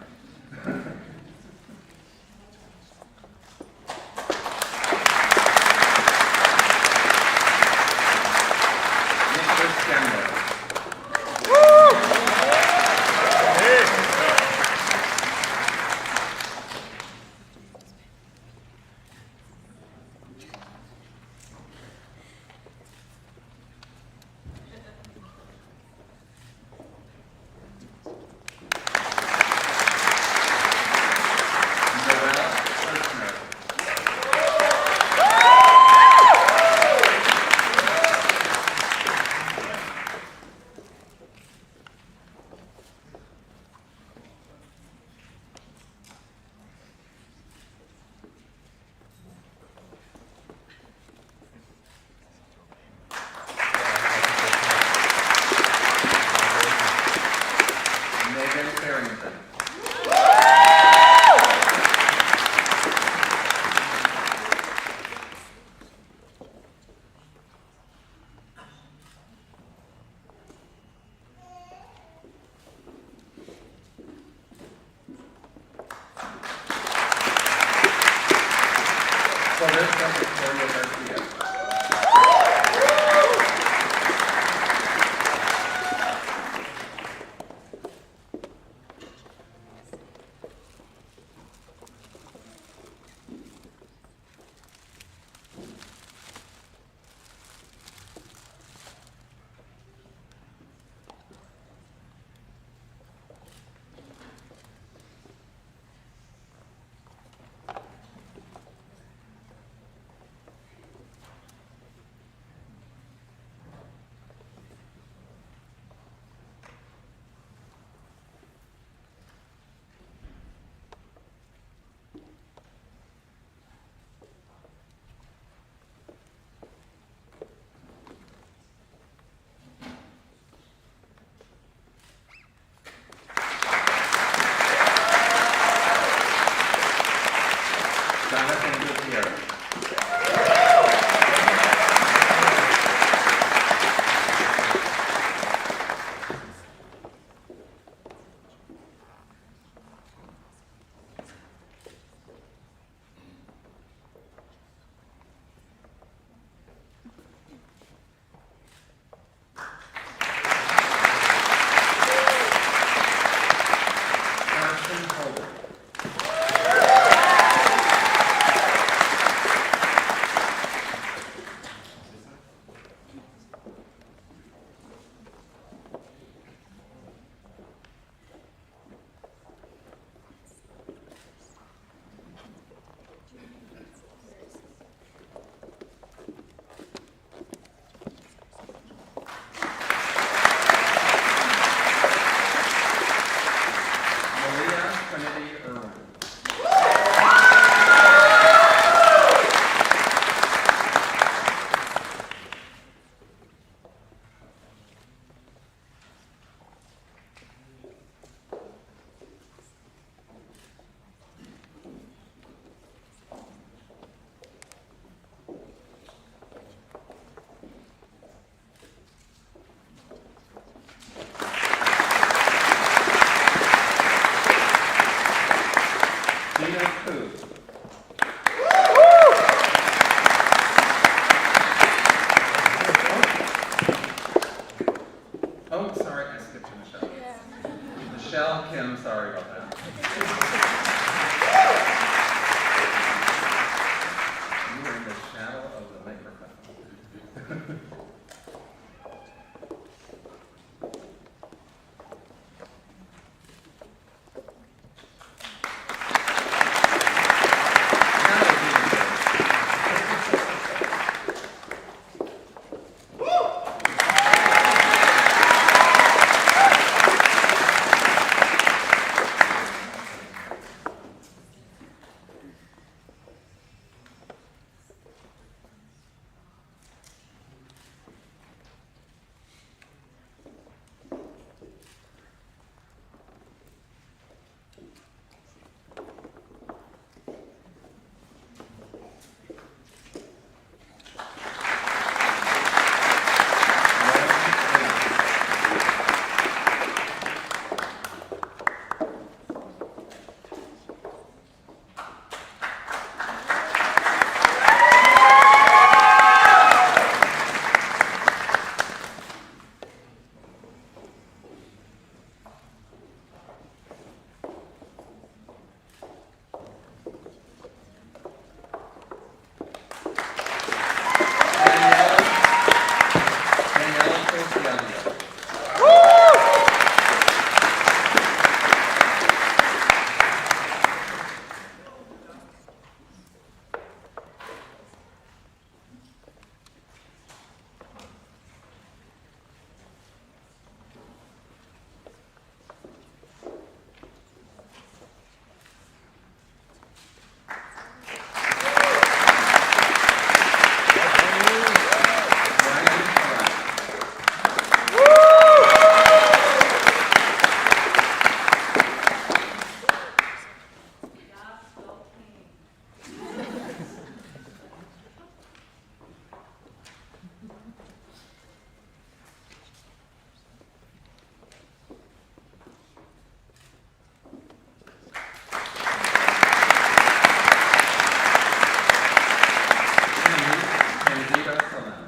it for them.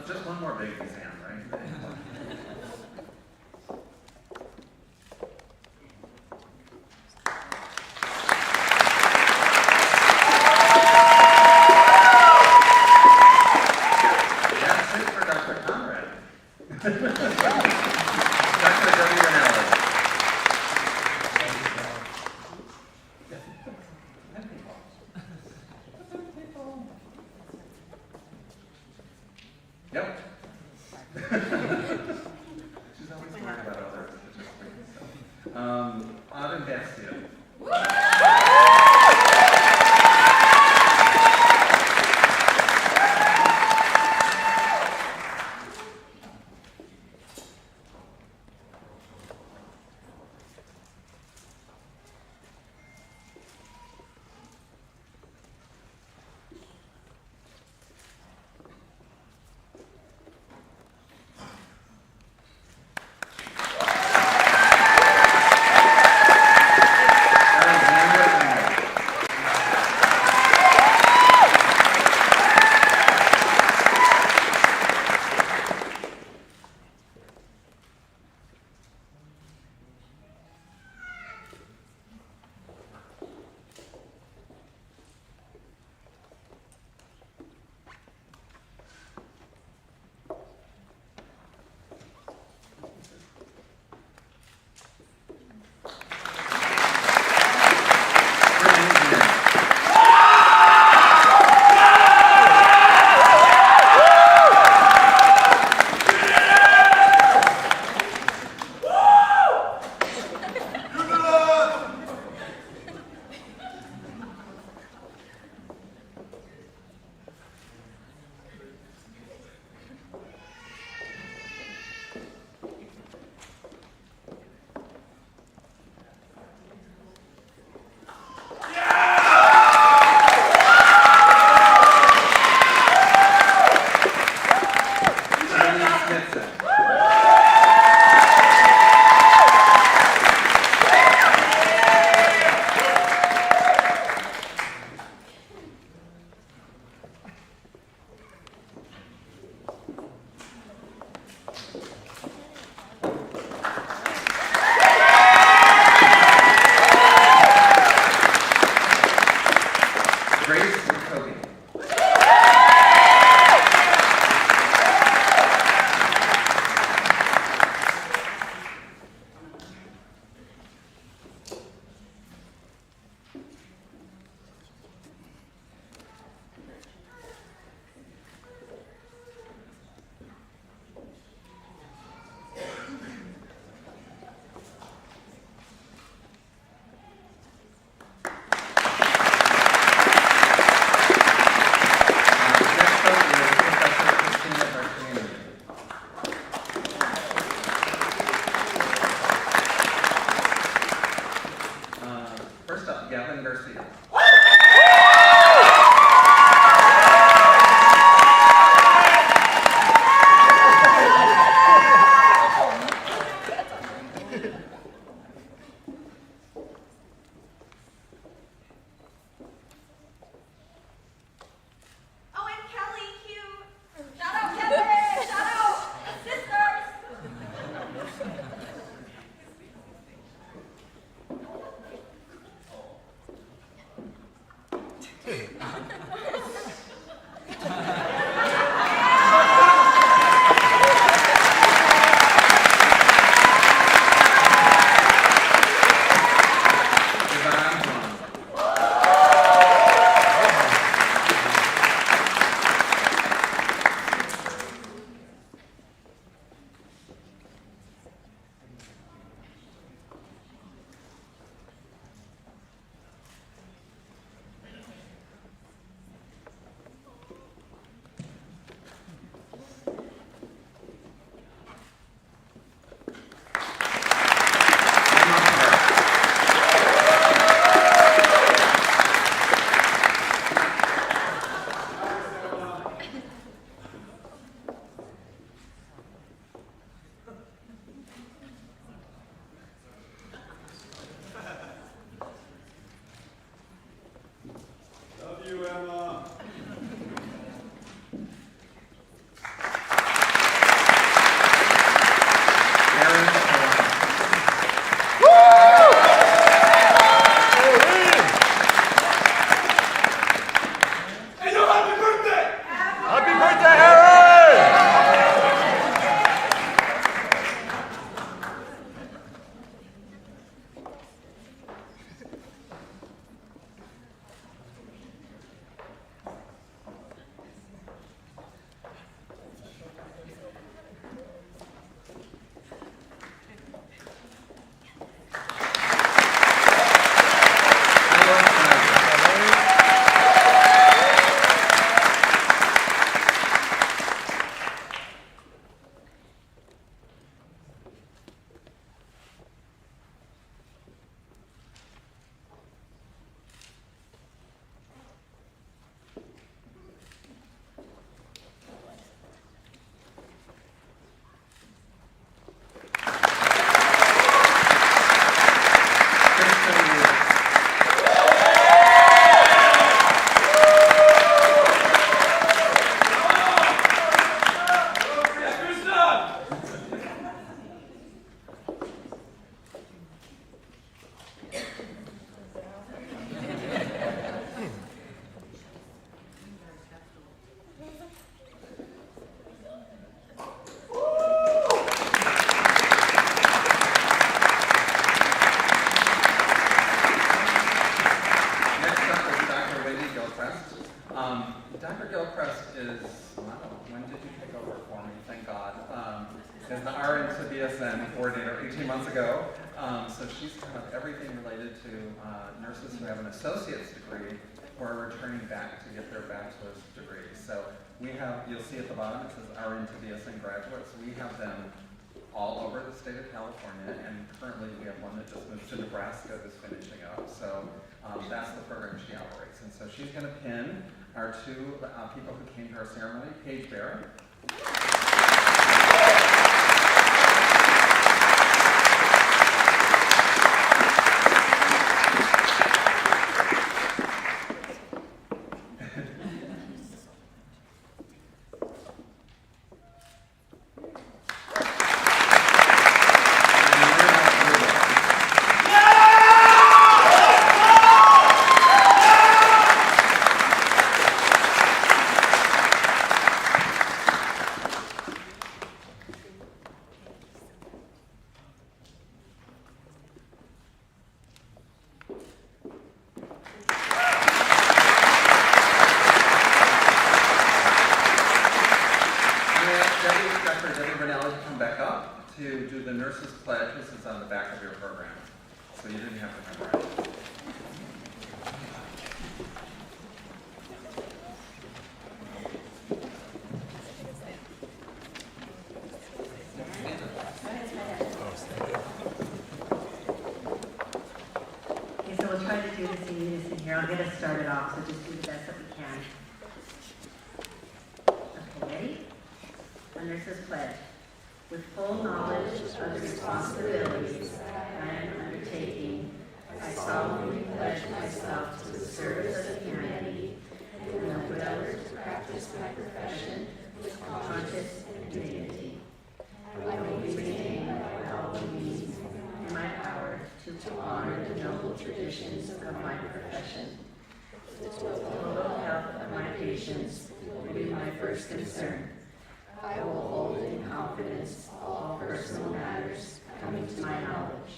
Just one more big exam, right? That's it for Dr. Konrad. Dr. Debby Rannalli. Yep. She's always worried about others. Autumn Bastia. Gavin Garcia. Oh, and Kelly, cute. Shout out, Kelly. Shout out, sisters. Dr. Gilchrist is, wow, when did you take over for me? Thank God. Is the RN to BSN coordinator 18 months ago. So she's kind of everything related to nurses who have an associate's degree who are returning back to get their bachelor's degree. So we have, you'll see at the bottom, it says RN to BSN graduates. We have them all over the state of California, and currently we have one that just moved to Nebraska that's finishing up. So that's the program she operates. And so she's going to pin our two people who came to our ceremony, Paige Barrett. Okay, so we'll try to do this in unison here. I'll get us started off, so just do the best that we can. Okay, ready? The nurse's pledge. With full knowledge of the responsibilities I am undertaking, I solemnly pledge myself to the service of humanity and will endeavor to practice my profession with conscience and dignity. I will maintain by all means in my power to honor the noble traditions of my profession. The total health of my patients will be my first concern. I will hold in confidence all personal matters coming to my knowledge.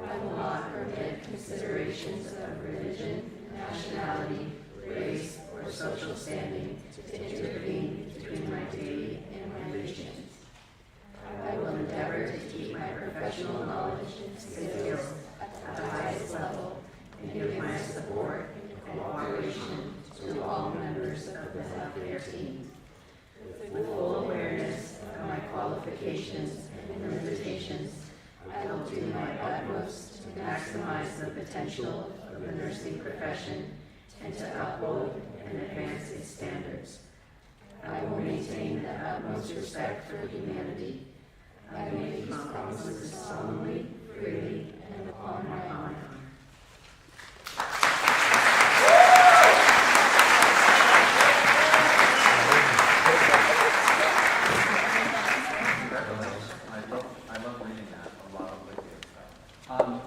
I will not permit considerations of religion, nationality, race, or social standing to intervene between my daily and my patients. I will endeavor to keep my professional knowledge and skills at the highest level and give my support and cooperation to all members of the healthcare team. With full awareness of my qualifications and limitations, I will do my utmost to maximize the potential of the nursing profession and to uphold and advance its standards. I will maintain the utmost respect for humanity. I make these promises solemnly, freely, and upon my honor.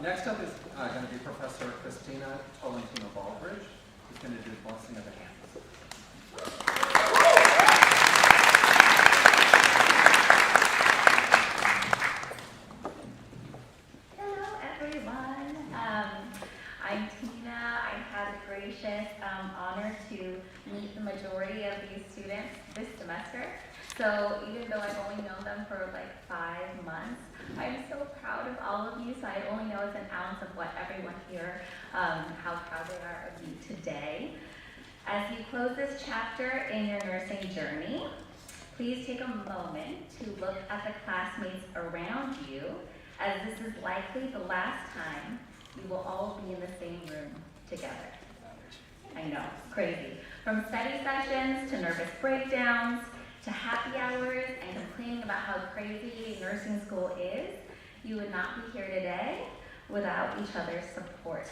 Next up is going to be Professor Christina Tolentino Baldridge, who's going to do the blessing of the hands. Hello, everyone. I'm Tina. I've had the gracious honor to meet the majority of these students this semester. So even though I've only known them for like 5 months, I'm so proud of all of you. So I only know it's an ounce of what everyone here, how proud they are of you today. As you close this chapter in your nursing journey, please take a moment to look at the classmates around you, as this is likely the last time you will all be in the same room together. I know, crazy. From study sessions to nervous breakdowns, to happy hours and complaining about how crazy nursing school is, you would not be here today without each other's support.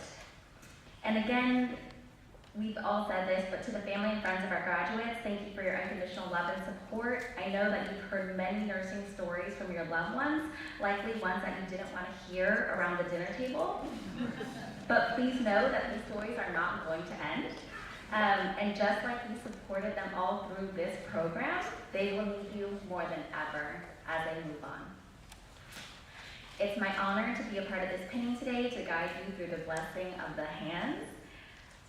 And again, we've all said this, but to the family and friends of our graduates, thank you for your unconditional love and support. I know that you've heard many nursing stories from your loved ones, likely ones that you didn't want to hear around the dinner table. But please know that these stories are not going to end. And just like you supported them all through this program, they will need you more than ever as they move on. It's my honor to be a part of this pinning today to guide you through the blessing of the hands.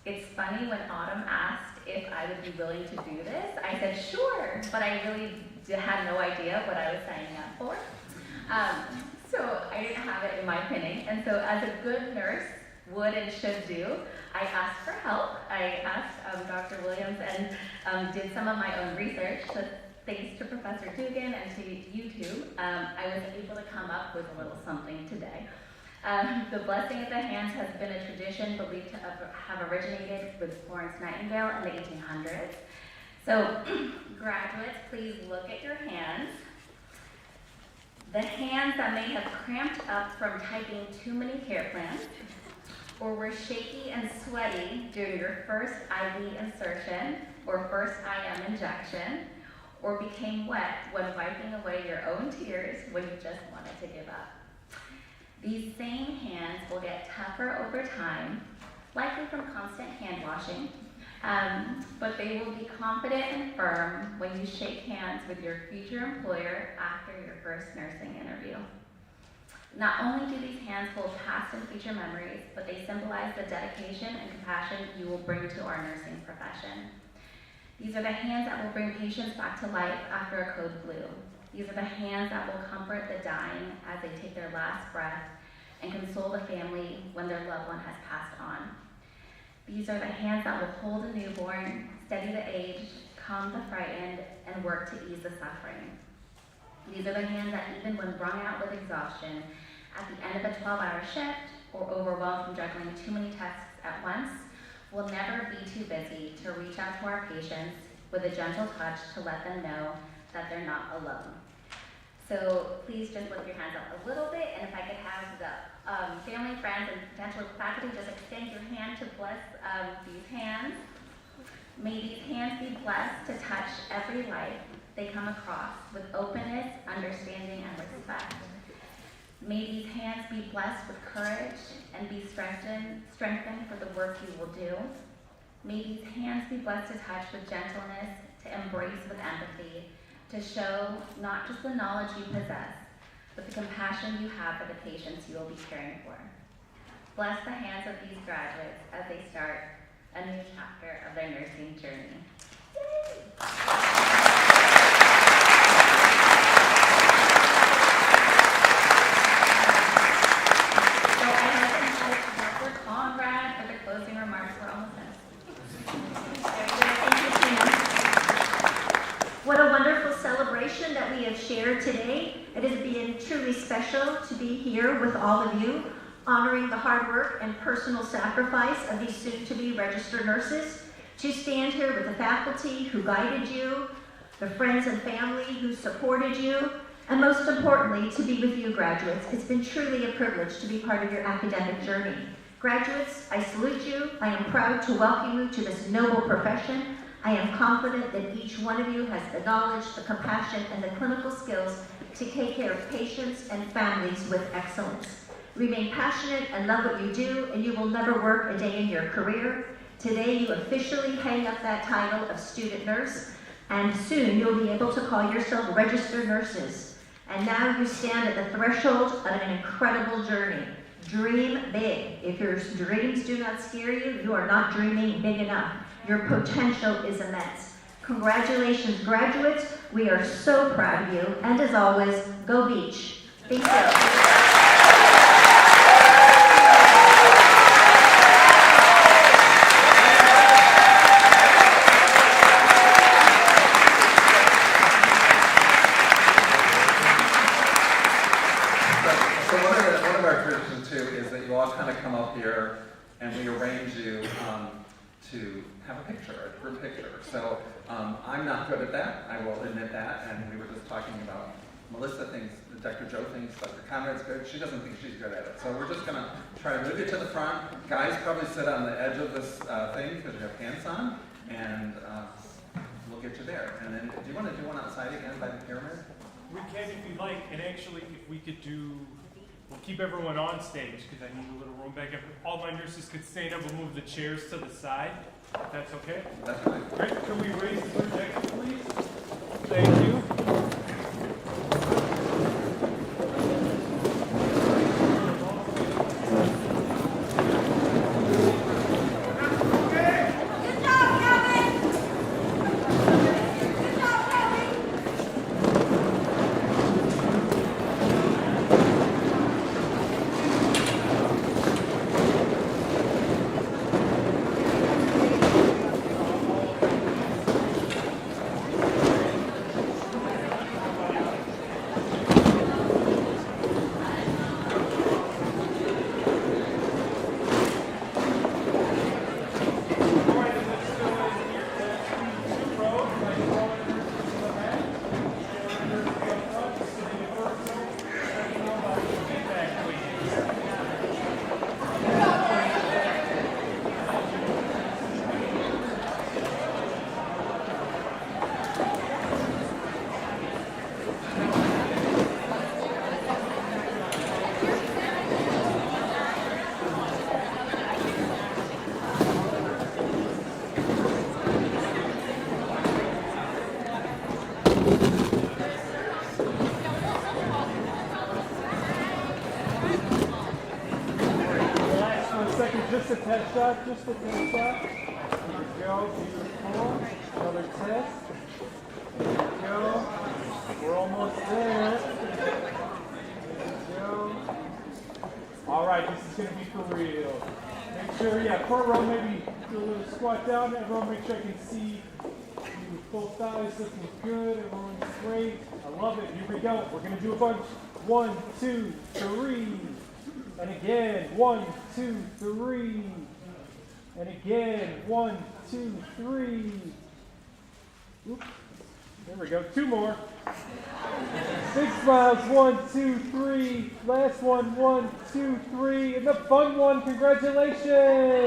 It's funny, when Autumn asked if I would be willing to do this, I said sure, but I really had no idea what I was signing up for. So I didn't have it in my pinning, and so as a good nurse would and should do, I asked for help. I asked Dr. Williams and did some of my own research. So thanks to Professor Dugan and to YouTube, I was able to come up with a little something today. The blessing of the hands has been a tradition believed to have originated with Florence Nightingale in the 1800s. So graduates, please look at your hands. The hands that may have cramped up from typing too many care plans, or were shaky and sweaty during your first IV insertion or first IM injection, or became wet when wiping away your own tears when you just wanted to give up. These same hands will get tougher over time, likely from constant hand washing, but they will be confident and firm when you shake hands with your future employer after your first nursing interview. Not only do these hands hold past and future memories, but they symbolize the dedication and compassion you will bring to our nursing profession. These are the hands that will bring patients back to life after a code blue. These are the hands that will comfort the dying as they take their last breath and console the family when their loved one has passed on. These are the hands that will hold a newborn, steady the aged, calm the frightened, and work to ease the suffering. These are the hands that, even when wrung out with exhaustion, at the end of a 12-hour shift, or overwhelmed from juggling too many tasks at once, we'll never be too busy to reach out to our patients with a gentle touch to let them know that they're not alone. So please just lift your hands up a little bit, and if I could have the family, friends, and potential faculty just extend your hand to bless these hands. May these hands be blessed to touch every life they come across with openness, understanding, and respect. May these hands be blessed with courage and be strengthened for the work you will do. May these hands be blessed to touch with gentleness, to embrace with empathy, to show not just the knowledge you possess, but the compassion you have for the patients you will be caring for. Bless the hands of these graduates as they start a new chapter of their nursing journey. Yay! Dr. Konrad for the closing remarks. We're almost done. Thank you, Tina. What a wonderful celebration that we have shared today. It has been truly special to be here with all of you, honoring the hard work and personal sacrifice of these soon-to-be registered nurses, to stand here with the faculty who guided you, the friends and family who supported you, and most importantly, to be with you graduates. It's been truly a privilege to be part of your academic journey. Graduates, I salute you. I am proud to welcome you to this noble profession. I am confident that each one of you has the knowledge, the compassion, and the clinical skills to take care of patients and families with excellence. Remain passionate and love what you do, and you will never work a day in your career. Today, you officially hang up that title of student nurse, and soon you'll be able to call yourself registered nurses. And now you stand at the threshold of an incredible journey. Dream big. If your dreams do not scare you, you are not dreaming big enough. Your potential is immense. Congratulations, graduates. We are so proud of you. And as always, go Beach. Thank you. Come up here and we arrange you to have a picture, a group picture. So I'm not good at that, I will admit that, and we were just talking about Melissa thinks, Dr. Joe thinks Dr. Conrad's good, she doesn't think she's good at it. So we're just gonna try to move you to the front. Guys probably sit on the edge of this thing because you have pants on, and we'll get you there. And then, do you want to do one outside again by the pyramid? We can if you'd like, and actually if we could do, we'll keep everyone on stage because I need a little room back up. All my nurses could stand up and move the chairs to the side, if that's okay. That's fine. Great, can we raise the projector, please? Thank you. Just a test shot, just a test shot. Here we go, beautiful. Another test. There we go. We're almost there. There we go. All right, this is going to be for real. Make sure, yeah, front row, maybe do a little squat down. Everyone make sure I can see you with both thighs looking good. Everyone's great. I love it. Here we go. We're going to do a bunch. 1, 2, 3. And again, 1, 2, 3. And again, 1, 2, 3. Oops. There we go. 2 more. Big smiles. 1, 2, 3. Last one. 1, 2, 3. And the fun one. Congratulations.